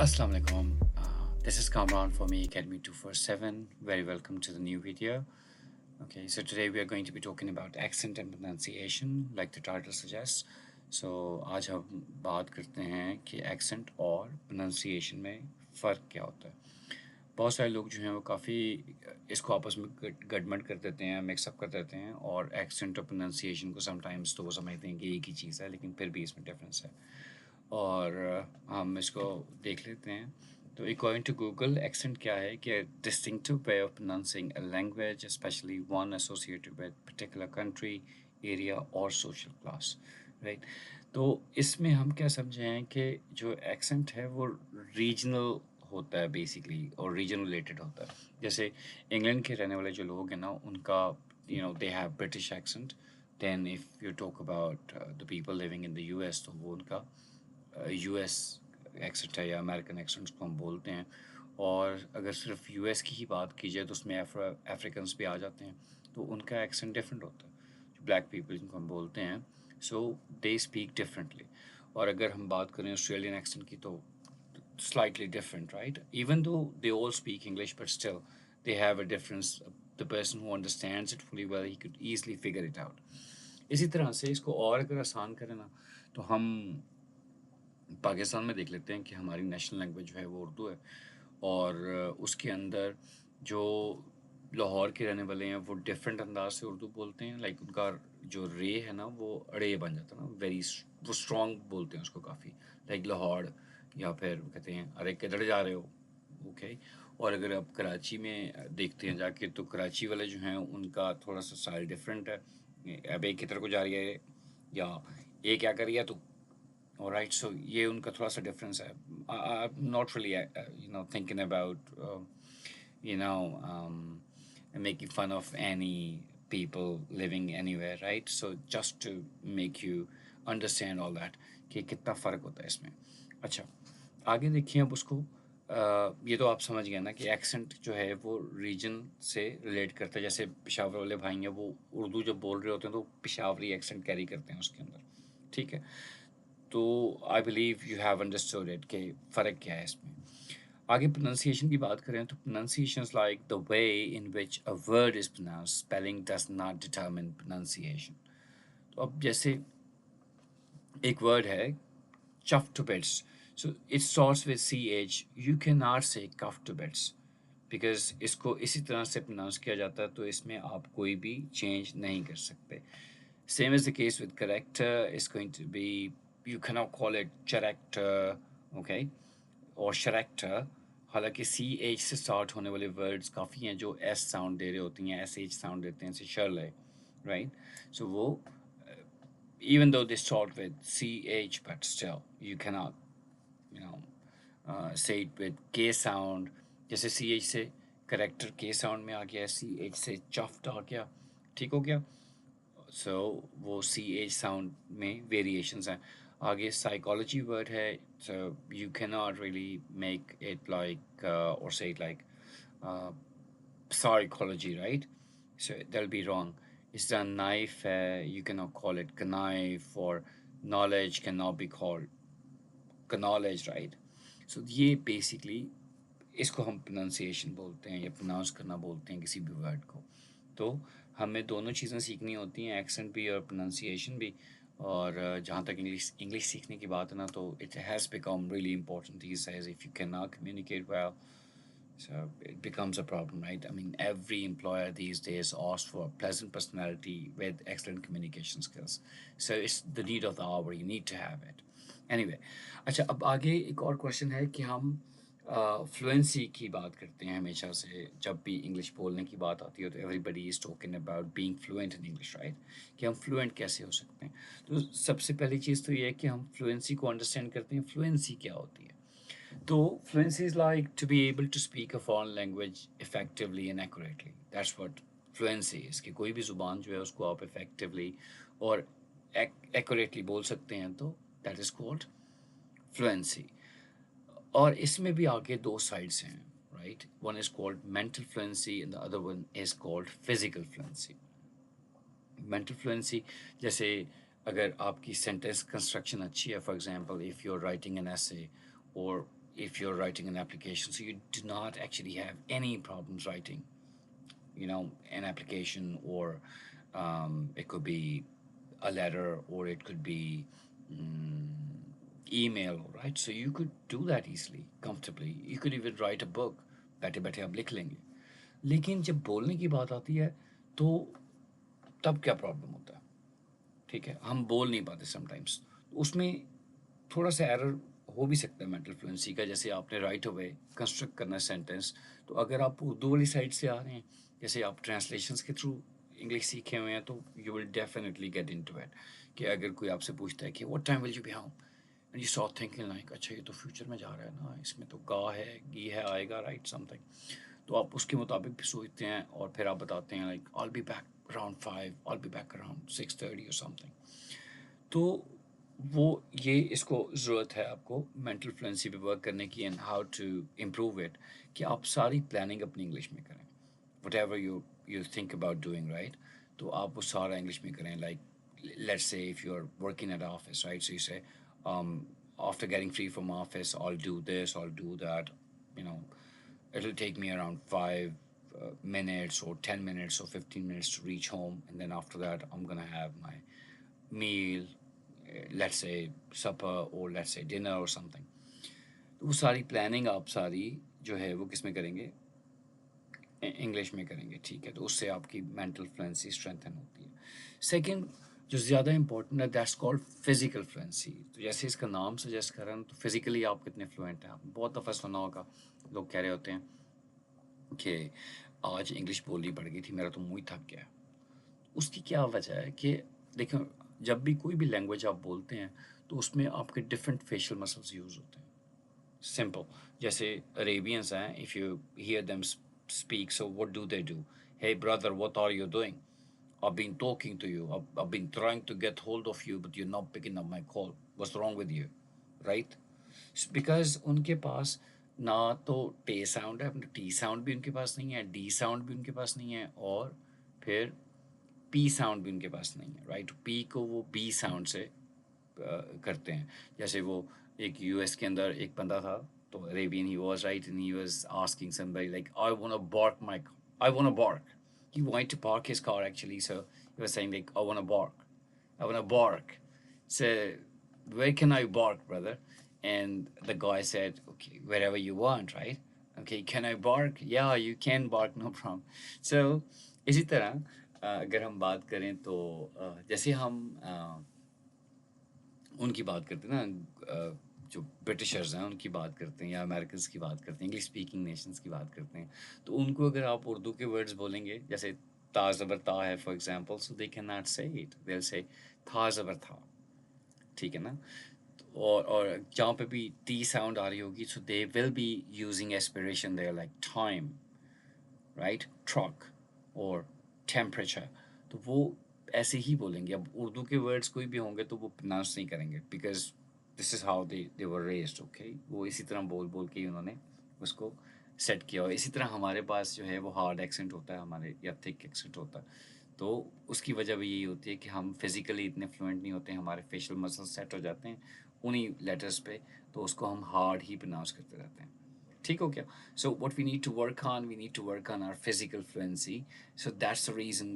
Assalamu alaikum. This is Kamran for Me Academy 247. Very welcome to the new video. Okay, so today we are going to be talking about accent and pronunciation, like the title suggests. So आज हम बात करते हैं कि accent और pronunciation में फ़र्क क्या होता है. बहुत सारे लोग जो हैं वो काफ़ी इसको आपस में गड़बड़ कर देते हैं, मिक्सअप कर देते हैं और accent और pronunciation को sometimes तो वो समझते हैं कि एक ही चीज़ है, लेकिन फिर भी इसमें difference है. और हम इसको देख लेते हैं. तो अकॉर्डिंग टू गूगल एक्सेंट क्या है कि distinctive way of pronouncing a language specially one associated with particular country area और सोशल क्लास, राइट. तो इसमें हम क्या समझे हैं कि जो एक्सेंट है वो रीजनल होता है बेसिकली और रीजन रिलेटेड होता है. जैसे इंग्लैंड के रहने वाले जो लोग हैं ना उनका they have British accent. Then if you talk about the people living in the US तो वो उनका यूएस एक्सेंट है या अमेरिकन एक्सेंट को हम बोलते हैं. और अगर सिर्फ यूएस की ही बात की जाए तो उसमें अफ्रीकन्स भी आ जाते हैं, तो उनका एक्सेंट डिफरेंट होता है. जो ब्लैक पीपल जिनको हम बोलते हैं, सो दे स्पीक डिफरेंटली. और अगर हम बात करें ऑस्ट्रेलियन एक्सेंट की तो slightly different, right? Even though they all speak English, but still they have a difference. The person who understands it fully well, he could easily figure it out. इसी तरह से इसको और अगर आसान करें ना तो हम पाकिस्तान में देख लेते हैं कि हमारी नेशनल लैंग्वेज जो है वो उर्दू है. और उसके अंदर जो लाहौर के रहने वाले हैं वो डिफरेंट अंदाज से उर्दू बोलते हैं. लाइक उनका जो रे है ना वो अड़े बन जाता है ना, वेरी वो स्ट्रॉन्ग बोलते हैं उसको काफ़ी, लाइक लाहौर. या फिर कहते हैं अरे किधर जा रहे हो, ओके. और अगर आप कराची में देखते हैं जाके तो कराची वाले जो हैं उनका थोड़ा सा स्टाइल डिफरेंट है. अबे किधर को जा रही है, या ये क्या कर रही है तू. Alright, so ये उनका थोड़ा सा डिफरेंस है. I'm not really thinking about you know um, making fun of any people living anywhere, right? So just to make you understand all that कि कितना फ़र्क होता है इसमें. अच्छा, आगे देखिए अब उसको. ये तो आप समझ गए ना कि एक्सेंट जो है वो रीजन से रिलेट करता है. जैसे पेशावर वाले भाई हैं वो उर्दू जब बोल रहे होते हैं तो पेशावरी एक्सेंट कैरी करते हैं उसके अंदर, ठीक है. तो I believe you have understood it कि फ़र्क क्या है इसमें. आगे प्रोनाउंसिएशन की बात करें तो pronunciation like the way in which a word is pronounced, spelling does not determine pronunciation. तो अब जैसे एक वर्ड है chuff to bits, so it starts with ch. You cannot say cuff to bits because इसको इसी तरह से pronounce किया जाता है, तो इसमें आप कोई भी चेंज नहीं कर सकते. Same is the case with character. It's going to be, you cannot call it character, okay, or character. हालांकि सी एच से स्टार्ट होने वाले वर्ड्स काफ़ी हैं जो एस साउंड दे रहे होती हैं, एस एच साउंड देते हैं, जैसे शर्ले, राइट. सो वो even though they start with ch, but still you cannot you know say it with k sound. जैसे ch से करेक्टर k sound में आ गया, ch से chuffed आ गया, ठीक हो गया. सो वो सी एच साउंड में वेरिएशंस हैं. आगे साइकोलॉजी वर्ड है, so you can not really make it like और से it like psychology, right? So that'll be wrong. It's a knife, you cannot call it knife, or knowledge cannot be called knowledge, right? So ये basically इसको हम pronunciation बोलते हैं या pronounce करना बोलते हैं किसी भी वर्ड को. तो हमें दोनों चीज़ें सीखनी होती हैं, एक्सेंट भी और प्रोनाउंसिएशन भी. और जहाँ तक इंग्लिश सीखने की बात है ना, तो it has become really important these days. If you cannot communicate well, so it becomes a problem, right? I mean, every employer these days asks for a pleasant personality with excellent communication skills. So it's the need of the hour. You need to have it. Anyway, अच्छा, अब आगे एक और question है कि हम fluency की बात करते हैं हमेशा से. जब भी इंग्लिश बोलने की बात आती है तो everybody is talking about being fluent in English, right. कि हम फ्लुएंट कैसे हो सकते हैं. तो सबसे पहली चीज़ तो ये है कि हम फ्लुएंसी को अंडरस्टैंड करते हैं. फ्लुएंसी क्या होती है? तो fluency is like to be able to speak a foreign language effectively and accurately. That's what fluency is. कि कोई भी ज़ुबान जो है उसको आप effectively और accurately बोल सकते हैं, तो that is called fluency. और इसमें भी आगे दो sides हैं, right? One is called mental fluency and the other one is called physical fluency. Mental fluency, जैसे अगर आपकी sentence construction अच्छी है, for example, if you're writing an essay or if you're writing an application, so you do not actually have any problems writing, an application, or it could be a letter, or it could be mm, email, right? So you could do that easily, comfortably. You could even write a book, बैठे बैठे आप लिख लेंगे. लेकिन जब बोलने की बात आती है तो तब क्या प्रॉब्लम होता है? ठीक है, हम बोल नहीं पाते समटाइम्स, उसमें थोड़ा सा एरर हो भी सकता है मेंटल फ्लुएंसी का. जैसे आपने राइट अवे कंस्ट्रक्ट करना सेंटेंस, तो अगर आप उर्दू वाली साइड से आ रहे हैं, जैसे आप ट्रांसलेशंस के थ्रू इंग्लिश सीखे हुए हैं, तो you will definitely get into it. कि अगर कोई आपसे पूछता है कि what time will you be home, and you start thinking like, अच्छा ये तो फ्यूचर में जा रहा है ना, इसमें तो गा है, गी है, आएगा, राइट, समथिंग. तो आप उसके मुताबिक भी सोचते हैं और फिर आप बताते हैं like I will be back around 5, I will be back around 6:30 और समथिंग. तो वो ये इसको ज़रूरत है आपको मेंटल फ्लुएंसी पे वर्क करने की, and how to improve it, कि आप सारी प्लानिंग अपनी इंग्लिश में करें. Whatever you think about doing, right, तो आप वो सारा इंग्लिश में करें. Like let's say if you're working at office, right, so you say, um, after getting free from office, I'll do this, I'll do that, you know, it'll take me around 5 minutes or 10 minutes or 15 minutes to reach home, and then after that I'm gonna have my meal, let's say supper, or let's say dinner or something. तो वो सारी planning आप सारी जो है वो किस में करेंगे? इंग्लिश में करेंगे, ठीक है. तो उससे आपकी मेंटल फ्लुएंसी स्ट्रेंथन होती है. सेकंड, जो ज़्यादा इंपॉर्टेंट है, दैट्स कॉल्ड फिजिकल फ्लुएंसी. तो जैसे इसका नाम सजेस्ट कर रहा है, तो फिजिकली आप कितने फ्लुएंट हैं. आप बहुत दफ़ा सुना होगा, लोग कह रहे होते हैं कि आज इंग्लिश बोलनी पड़ गई थी, मेरा तो मुंह ही थक गया. उसकी क्या वजह है कि देखो, जब भी कोई भी लैंग्वेज आप बोलते हैं, तो उसमें आपके डिफरेंट फेशियल मसल्स यूज़ होते हैं. Simple. जैसे अरेबियंस हैं, if you hear them speak, so what do? Hey brother, what are you doing? I've been talking to you. I've been trying to get hold of you, but you're not picking up my call. What's wrong with you? Right? Because उनके पास ना तो टे sound है, T sound भी उनके पास नहीं है, D sound भी उनके पास नहीं है, और फिर पी साउंड भी उनके पास नहीं है, राइट. पी को वो बी साउंड से करते हैं. जैसे वो एक यूएस के अंदर एक बंदा था, तो Arabian he was, right, and he was asking somebody like, I want to bark. He wanted to park his car actually, so he was saying like, I want to bark, I want to bark. So where can I bark, brother? And the guy said, okay, wherever you want, right? Okay, can I bark? Yeah, you can bark, no problem. So इसी तरह अगर हम बात करें तो जैसे हम उनकी बात करते हैं ना, जो ब्रिटिशर्स हैं उनकी बात करते हैं, या अमेरिकन्स की बात करते हैं, इंग्लिश स्पीकिंग नेशंस की बात करते हैं, तो उनको अगर आप उर्दू के वर्ड्स बोलेंगे, जैसे ता ज़बर ता है for example, so they can not से इट, दे विल से था ज़बर था. ठीक है ना. और जहाँ पे भी टी साउंड आ रही होगी, so they will be using aspiration there, like time, right, truck और टेम्परेचर. तो वो ऐसे ही बोलेंगे. अब उर्दू के वर्ड्स कोई भी होंगे तो वो प्रोनाउंस नहीं करेंगे, because this is how they were raised. Okay, वो इसी तरह बोल बोल के ही उन्होंने उसको सेट किया. और इसी तरह हमारे पास जो है वो हार्ड एक्सेंट होता है हमारे, या थिक एक्सेंट होता है. तो उसकी वजह भी यही होती है कि हम फिज़िकली इतने फ्लुएंट नहीं होते हैं, हमारे फेशियल मसल्स सेट हो जाते हैं उन्हीं लेटर्स पे, तो उसको हम हार्ड ही प्रोनाउंस करते रहते हैं. ठीक हो क्या? So what we need to work on, we need to work on our physical fluency. So that's the reason,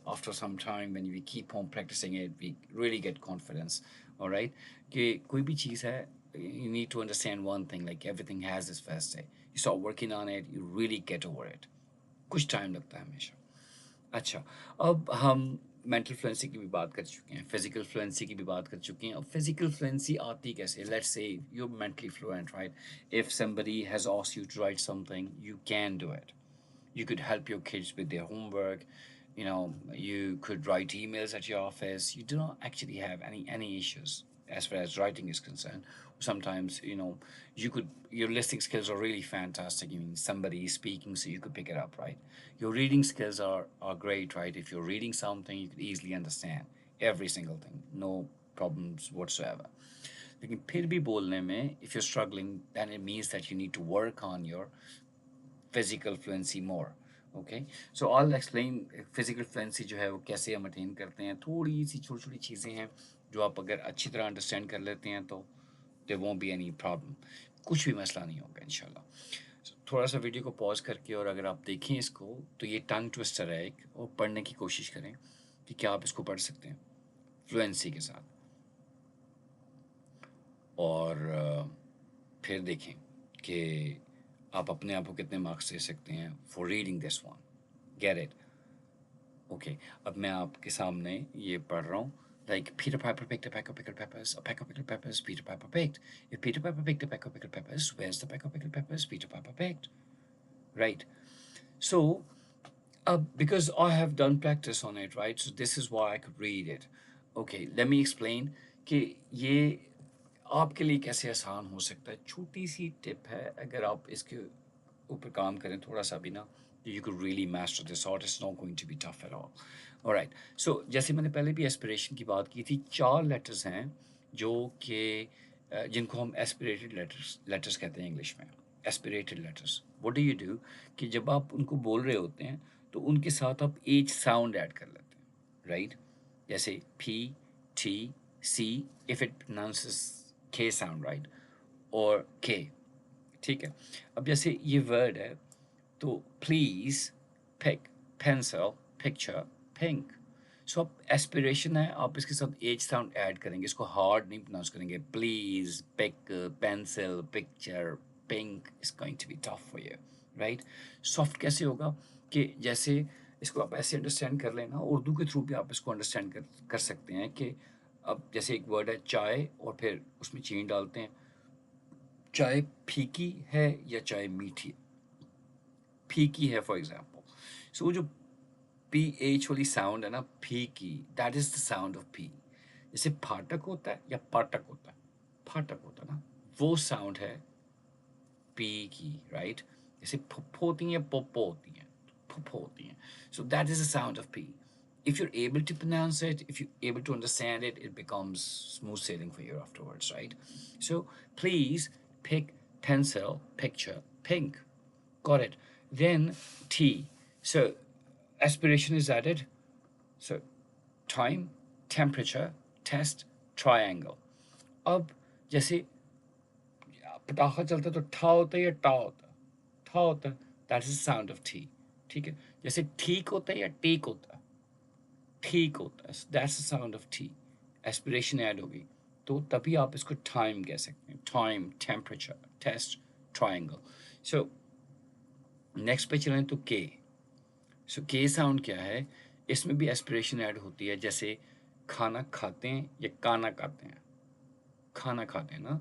after some time when we keep on practicing it, we really get confidence. All right? कि कोई भी चीज़ है, you need to understand one thing, like everything has its first day. You start working on it, you really get over it. कुछ time लगता है हमेशा. अच्छा, अब हम मेंटल फ्लुएंसी की भी बात कर चुके हैं, फिजिकल फ्लुएंसी की भी बात कर चुके हैं. अब फिजिकल फ्लुएंसी आती कैसे? Let's say you are mentally fluent, right. If somebody has asked you to write something, you can do it. You could help your kids with their homework. You could write emails at your office. You do not actually have any issues as far as writing is concerned. Sometimes, your listening skills are really fantastic. I mean, somebody is speaking, so you could pick it up, right? Your reading skills are great, right? If you're reading something, you could easily understand every single thing, no problems whatsoever. लेकिन फिर भी बोलने में, if you're struggling, then it means that you need to work on your physical fluency more. Okay, so I'll explain physical fluency जो है वो कैसे हम अटेन करते हैं. थोड़ी सी छोटी छोटी चीज़ें हैं जो आप अगर अच्छी तरह अंडरस्टैंड कर लेते हैं तो there won't be any problem. कुछ भी मसला नहीं होगा इंशाल्लाह। थोड़ा सा वीडियो को पॉज करके और अगर आप देखें इसको तो ये टंग ट्विस्टर है एक, और पढ़ने की कोशिश करें कि क्या आप इसको पढ़ सकते हैं फ्लुएंसी के साथ, और फिर देखें कि आप अपने आप को कितने मार्क्स दे सकते हैं for reading this one. Get it? Okay, अब मैं आपके सामने ये पढ़ रहा हूँ, like Peter Piper picked a peck of pickled peppers, a peck of pickled peppers Peter Piper picked. If Peter Piper picked a peck of pickled peppers, where's the peck of pickled peppers Peter Piper picked? Right. So because I have done practice on it, right? So this is why I could read it. Okay, let me explain कि ये आपके लिए कैसे आसान हो सकता है। छोटी सी टिप है, अगर आप इसके ऊपर काम करें थोड़ा सा भी ना, you could really master this art. It's not going to be tough at all. All right. So जैसे मैंने पहले भी एस्पिरेशन की बात की थी, 4 लेटर्स हैं जो कि जिनको हम एस्पिरेटेड लेटर्स कहते हैं इंग्लिश में। Aspirated letters, what do you do कि जब आप उनको बोल रहे होते हैं तो उनके साथ आप एच साउंड ऐड कर लेते हैं, राइट? जैसे P, T, C, if it pronounces K sound, right? और K, ठीक है? अब जैसे ये वर्ड है तो please, pick, pencil, picture, pink. So अब एस्पिरेशन है, आप इसके साथ एच साउंड ऐड करेंगे, इसको हार्ड नहीं प्रोनाउंस करेंगे। Please, pick, pencil, picture, pink is going to be tough for you, right? Soft कैसे होगा कि जैसे इसको आप ऐसे अंडरस्टैंड कर लेना, उर्दू के थ्रू भी आप इसको अंडरस्टैंड कर सकते हैं कि अब जैसे एक वर्ड है चाय और फिर उसमें चीनी डालते हैं, चाय फीकी है या चाय मीठी है? फीकी है फॉर एग्जाम्पल। सो वो जो पी एच वाली साउंड है ना, फीकी, that is the sound of P. जैसे फाटक होता है या पाटक होता है, फाटक होता है ना, वो साउंड है पी की, राइट? जैसे फुप्पो होती हैं, पोपो होती हैं, फुप्पो होती हैं। सो that is the sound of P. If you're able to pronounce it, if you're able to understand it, it becomes smooth sailing for you afterwards, right? So please pick pencil, picture, pink. Got it. Then T. So aspiration is added. So time, temperature, test, triangle. अब जैसे पटाखा चलता है तो ठा होता है या टा होता है? ठा होता है, that is the sound of T, ठीक है? जैसे ठीक होता है या टीक होता है? ठीक होता है, that's the sound of T. Aspiration add होगी तो तभी आप इसको टाइम कह सकते हैं। Time, temperature, test, triangle. So next पे चलें तो के। सो के साउंड क्या है? इसमें भी एस्पिरेशन ऐड होती है, जैसे खाना खाते हैं या काना खाते हैं? खाना खाते हैं ना,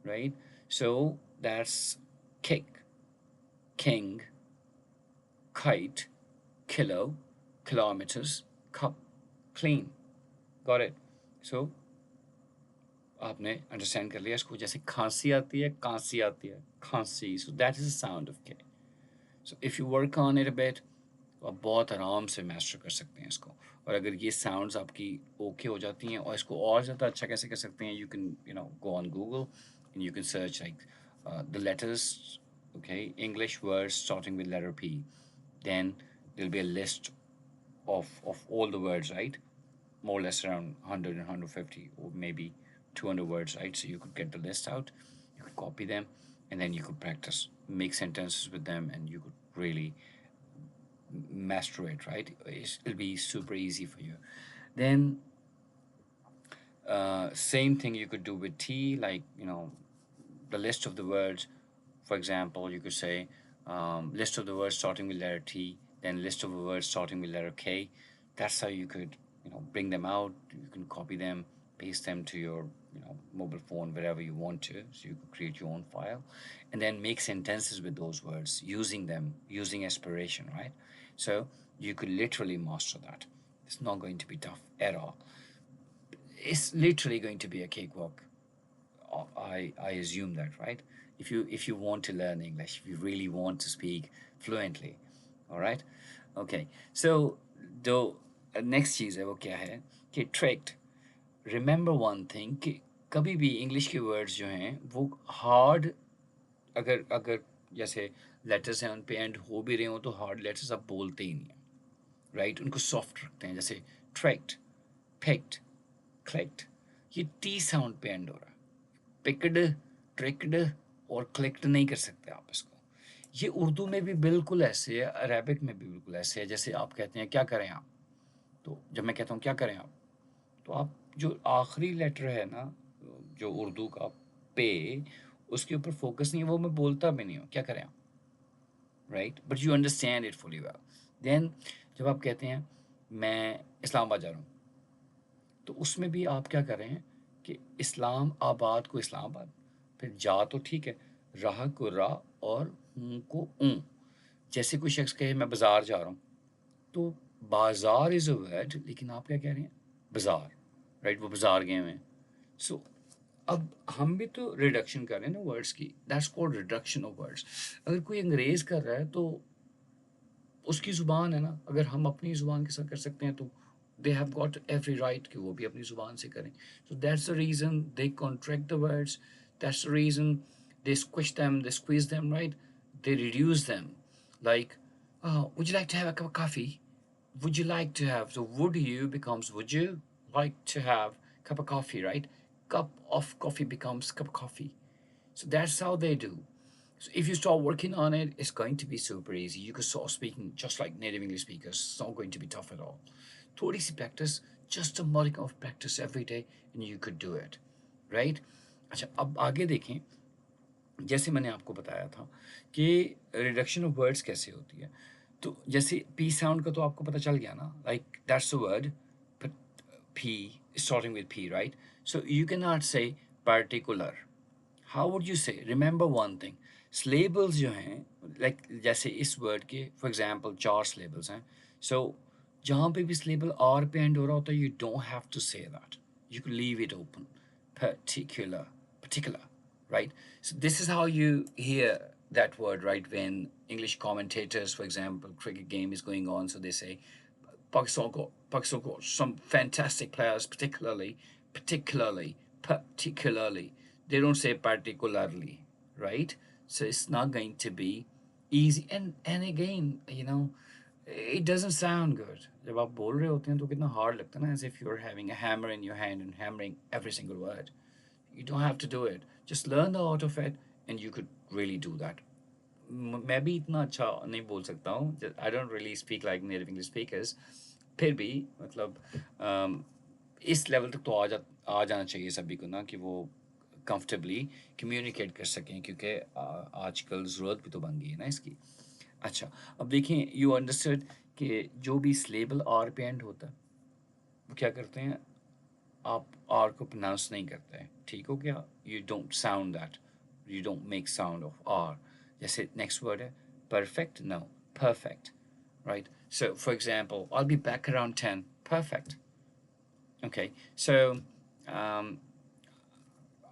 right? So that's kick, king, kite, kilo, kilometers, cup, clean. Got it? So आपने अंडरस्टैंड कर लिया इसको। जैसे खांसी आती है, कांसी आती है, खांसी। So that is the sound of K. So if you work on it a bit तो आप बहुत आराम से मास्टर कर सकते हैं इसको। और अगर ये साउंड्स आपकी ओके हो जाती हैं, और इसको और ज़्यादा अच्छा कैसे कर सकते हैं, you can go on Google and you can search like the letters, okay, English words starting with letter P, then there'll be a list of all the words, right? More or less around 100 and 150 or maybe 200 words, right? So you could get the list out, you could copy them, and then you could practice, make sentences with them, and you could really master it, right? It'll be super easy for you. Then same thing you could do with T, like the list of the words. For example, you could say list of the words starting with letter T, then list of the words starting with letter K. That's how you could bring them out. You can copy them, paste them to your mobile phone wherever you want to, so you could create your own file, and then make sentences with those words using them, using aspiration, right? So you could literally master that. It's not going to be tough at all. It's literally going to be a cakewalk. I assume that, right? If you want to learn English, if you really want to speak fluently, all right? Okay. So the next चीज़ है वो क्या है कि tricked. Remember one thing कि कभी भी English के words जो हैं वो हार्ड, अगर अगर जैसे लेटर्स हैं उन पे एंड हो भी रहे हो तो हार्ड लेटर्स आप बोलते ही नहीं हैं, राइट? उनको सॉफ्ट रखते हैं, जैसे ट्रैक्ड, picked, clicked, ये टी साउंड पे एंड हो रहा है। पिकड, ट्रिकड और क्लिक नहीं कर सकते आप इसको। ये उर्दू में भी बिल्कुल ऐसे है, अरेबिक में भी बिल्कुल ऐसे है। जैसे आप कहते हैं क्या करें आप, तो जब मैं कहता हूँ क्या करें आप, तो आप जो आखिरी लेटर है ना, जो उर्दू का पे, उसके ऊपर फोकस नहीं है, वो मैं बोलता भी नहीं हूँ क्या करें आप, right, but you understand it fully well. Then जब आप कहते हैं मैं इस्लामाबाद जा रहा हूँ, तो उसमें भी आप क्या कर रहे हैं कि इस्लाम आबाद को इस्लामाबाद, फिर जा तो ठीक है, राह को रा और हूँ को ऊँ। जैसे कोई शख्स कहे मैं बाज़ार जा रहा हूँ, तो बाज़ार इज़ अ वर्ड, लेकिन आप क्या कह रहे हैं, बाज़ार, राइट, वो बाज़ार गए हुए हैं। सो अब हम भी तो रिडक्शन कर रहे हैं ना वर्ड्स की, that's called reduction of words. अगर कोई अंग्रेज़ कर रहा है तो उसकी ज़ुबान है ना, अगर हम अपनी ज़ुबान के साथ कर सकते हैं तो they have got every right कि वो भी अपनी ज़ुबान से करें। So that's the reason they contract the words, that's the reason they squish them, they squeeze them, right, they reduce them. Like would you like to have a cup of coffee? Would you like to have, so would you becomes would you like to have cup of coffee, right? Cup of coffee becomes cup of coffee. So that's how they do. So if you start working on it, it's going to be super easy. You could start speaking just like native English speakers. It's not going to be tough at all. थोड़ी सी practice, just a modicum of practice every day, and you could do it, right? अच्छा, अब आगे देखें। जैसे मैंने आपको बताया था कि रिडक्शन ऑफ वर्ड्स कैसे होती है, तो जैसे पी साउंड का तो आपको पता चल गया ना, like that's a word, p starting with p, right? So you cannot say particular. How would you say? Remember one thing, syllables जो हैं, like जैसे इस word के for example 4 syllables हैं, so जहाँ पे भी syllable r पे end हो रहा होता है, you don't have to say that, you can leave it open, particular, particular, right? So this is how you hear that word, right? When English commentators, for example, cricket game is going on, so they say Pakistan got some fantastic players, particularly. They don't say particularly, right? So it's not going to be easy. And again, it doesn't sound good. जब आप बोल रहे होते हैं तो कितना hard लगता है ना, as if you're having a hammer in your hand and hammering every single word. You don't have to do it. Just learn the art of it, and you could really do that. मैं भी इतना अच्छा नहीं बोल सकता हूँ, I don't really speak like native English speakers, फिर भी मतलब इस लेवल तक तो आ जाना चाहिए सभी को ना, कि वो कंफर्टेबली कम्युनिकेट कर सकें, क्योंकि आजकल ज़रूरत भी तो बन गई है ना इसकी। अच्छा, अब देखें, यू अंडरस्टूड कि जो भी स्लेबल आर पे एंड होता है, वो क्या करते हैं, आप आर को प्रोनाउंस नहीं करते हैं, ठीक हो गया, you don't sound that, you don't make sound of R. जैसे नेक्स्ट वर्ड है perfect, no, perfect, right? So for example, I'll be back around 10, perfect. Okay, so um,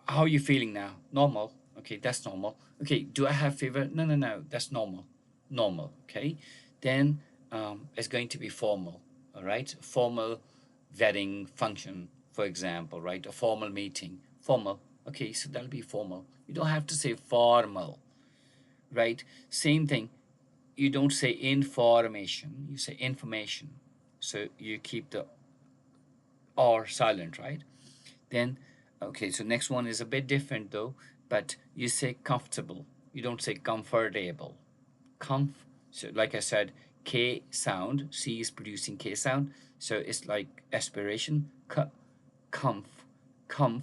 how are you feeling now? Normal. Okay, that's normal. Okay, do I have fever? No, no, no, that's normal. Normal. Okay, then it's going to be formal. All right, formal vetting function, for example, right? A formal meeting, formal. Okay, so that'll be formal. You don't have to say formal, right? Same thing. You don't say information, you say information. So you keep the R silent, right? Then, okay, so next one is a bit different though, but you say comfortable. You don't say comfortable. So like I said, K sound, C is producing K sound. So it's like aspiration, comf, comf,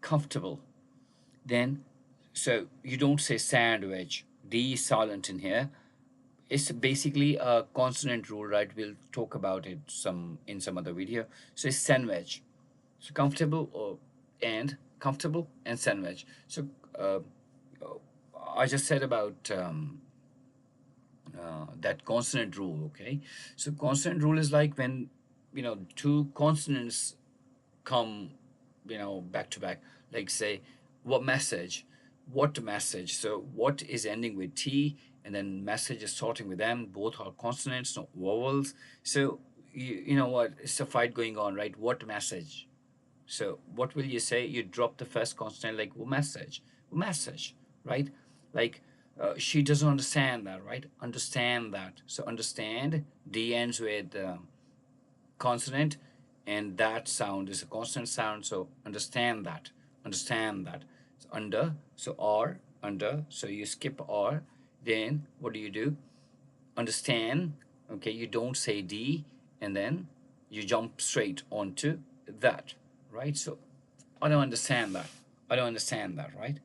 comfortable. Then, so you don't say sandwich, D is silent in here. It's basically a consonant rule, right? We'll talk about it in some other video. So it's sandwich. So comfortable and sandwich. So uh, I just said about that consonant rule. Okay, so consonant rule is like when two consonants come back to back. Like say, what message. So what is ending with T, and then message is starting with M. Both are consonants, not vowels. So you know what, it's a fight going on, right? What message. So what will you say? You drop the first consonant, like message, right? Like she doesn't understand that, right? Understand that. So understand, D ends with consonant, and that sound is a consonant sound. So understand that. So under, so R, under, so you skip R. Then what do? Understand. Okay, you don't say D, and then you jump straight onto that, right? So I don't understand that. I don't understand that, right?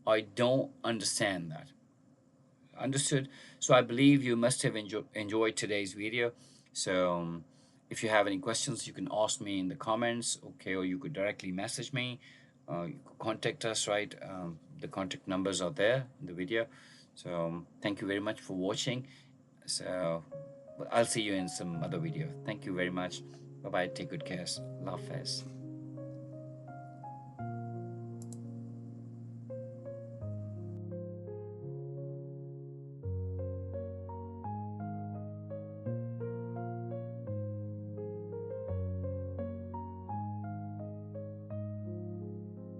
I don't understand that. Understood? So I believe you must have enjoyed today's video. So if you have any questions, you can ask me in the comments, okay, or you could directly message me. You could contact us, right? The contact numbers are there in the video. So thank you very much for watching. So I'll see you in some other video. Thank you very much. Bye bye. Take good care. Love, Fez.